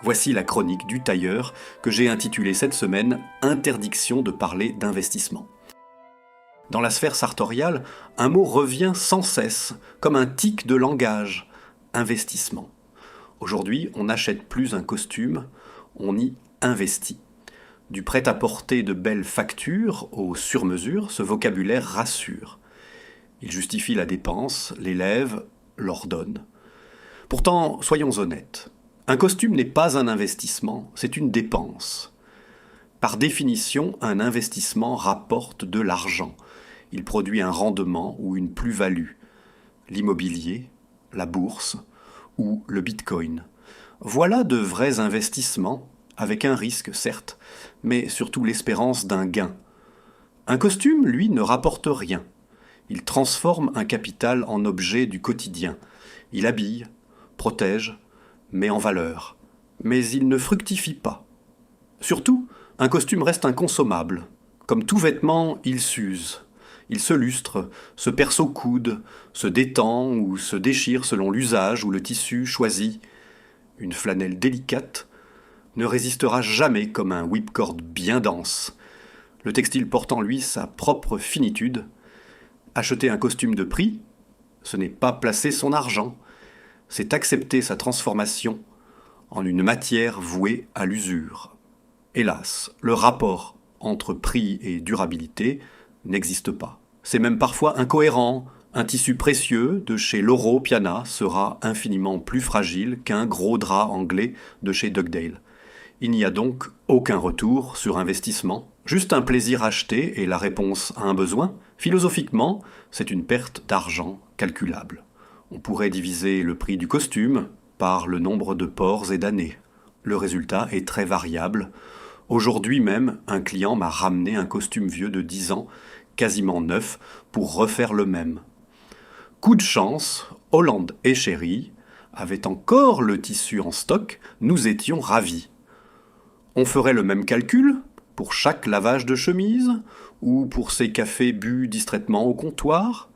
Voici la chronique du tailleur que j'ai intitulée cette semaine « Interdiction de parler d'investissement ». Dans la sphère sartoriale, un mot revient sans cesse, comme un tic de langage, investissement. Aujourd'hui, on n'achète plus un costume, on y investit. Du prêt-à-porter de belles factures au sur-mesure, ce vocabulaire rassure. Il justifie la dépense, l'élève, l'ordonne. Pourtant, soyons honnêtes, un costume n'est pas un investissement, c'est une dépense. Par définition, un investissement rapporte de l'argent. Il produit un rendement ou une plus-value. L'immobilier, la bourse ou le bitcoin. Voilà de vrais investissements, avec un risque certes, mais surtout l'espérance d'un gain. Un costume, lui, ne rapporte rien. Il transforme un capital en objet du quotidien. Il habille, protège, met en valeur. Mais il ne fructifie pas. Surtout, un costume reste inconsommable. Comme tout vêtement, il s'use. Il se lustre, se perce au coude, se détend ou se déchire selon l'usage ou le tissu choisi. Une flanelle délicate ne résistera jamais comme un whipcord bien dense. Le textile porte en lui sa propre finitude. Acheter un costume de prix, ce n'est pas placer son argent, c'est accepter sa transformation en une matière vouée à l'usure. Hélas, le rapport entre prix et durabilité n'existe pas. C'est même parfois incohérent. Un tissu précieux de chez Loro Piana sera infiniment plus fragile qu'un gros drap anglais de chez Dugdale. Il n'y a donc aucun retour sur investissement, juste un plaisir acheté et la réponse à un besoin. Philosophiquement, c'est une perte d'argent calculable. On pourrait diviser le prix du costume par le nombre de ports et d'années. Le résultat est très variable. Aujourd'hui même, un client m'a ramené un costume vieux de 10 ans, quasiment neuf, pour refaire le même. Coup de chance, Holland et Chéri avaient encore le tissu en stock, nous étions ravis. On ferait le même calcul pour chaque lavage de chemise ou pour ces cafés bu distraitement au comptoir.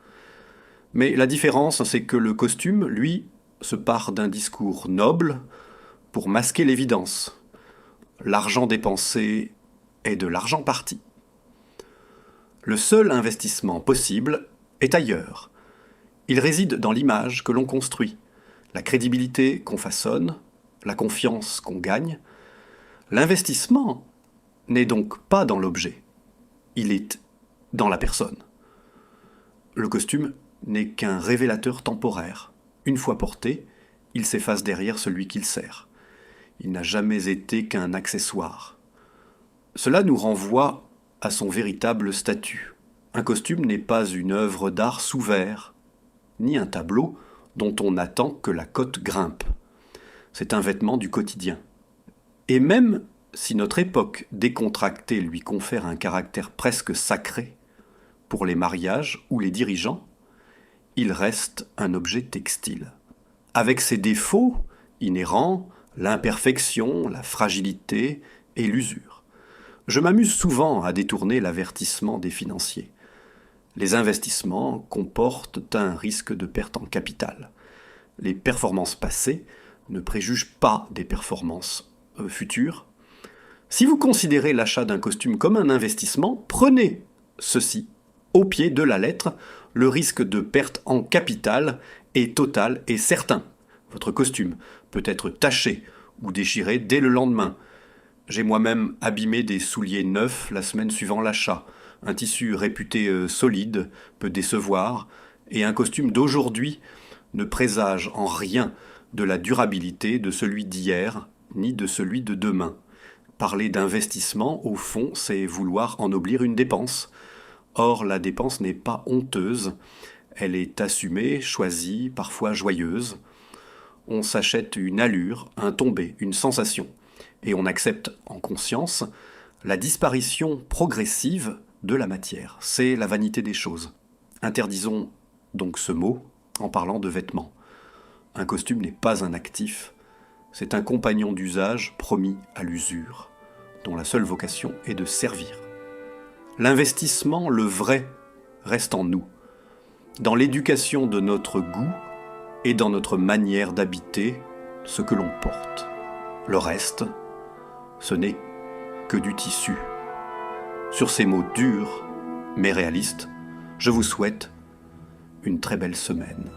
Mais la différence, c'est que le costume, lui, se part d'un discours noble pour masquer l'évidence. L'argent dépensé est de l'argent parti. Le seul investissement possible est ailleurs. Il réside dans l'image que l'on construit, la crédibilité qu'on façonne, la confiance qu'on gagne. L'investissement n'est donc pas dans l'objet, il est dans la personne. Le costume n'est qu'un révélateur temporaire. Une fois porté, il s'efface derrière celui qu'il sert. Il n'a jamais été qu'un accessoire. Cela nous renvoie à son véritable statut. Un costume n'est pas une œuvre d'art sous verre, ni un tableau dont on attend que la cote grimpe. C'est un vêtement du quotidien. Et même si notre époque décontractée lui confère un caractère presque sacré, pour les mariages ou les dirigeants, il reste un objet textile. Avec ses défauts inhérents, l'imperfection, la fragilité et l'usure. Je m'amuse souvent à détourner l'avertissement des financiers. Les investissements comportent un risque de perte en capital. Les performances passées ne préjugent pas des performances futures. Si vous considérez l'achat d'un costume comme un investissement, prenez ceci au pied de la lettre. Le risque de perte en capital est total et certain. Votre costume peut être taché ou déchiré dès le lendemain. J'ai moi-même abîmé des souliers neufs la semaine suivant l'achat. Un tissu réputé solide peut décevoir, et un costume d'aujourd'hui ne présage en rien de la durabilité de celui d'hier, ni de celui de demain. Parler d'investissement, au fond, c'est vouloir ennoblir une dépense. Or, la dépense n'est pas honteuse, elle est assumée, choisie, parfois joyeuse. On s'achète une allure, un tombé, une sensation, et on accepte en conscience la disparition progressive de la matière. C'est la vanité des choses. Interdisons donc ce mot en parlant de vêtements. Un costume n'est pas un actif, c'est un compagnon d'usage promis à l'usure, dont la seule vocation est de servir. L'investissement, le vrai, reste en nous, dans l'éducation de notre goût et dans notre manière d'habiter ce que l'on porte. Le reste, ce n'est que du tissu. Sur ces mots durs, mais réalistes, je vous souhaite une très belle semaine.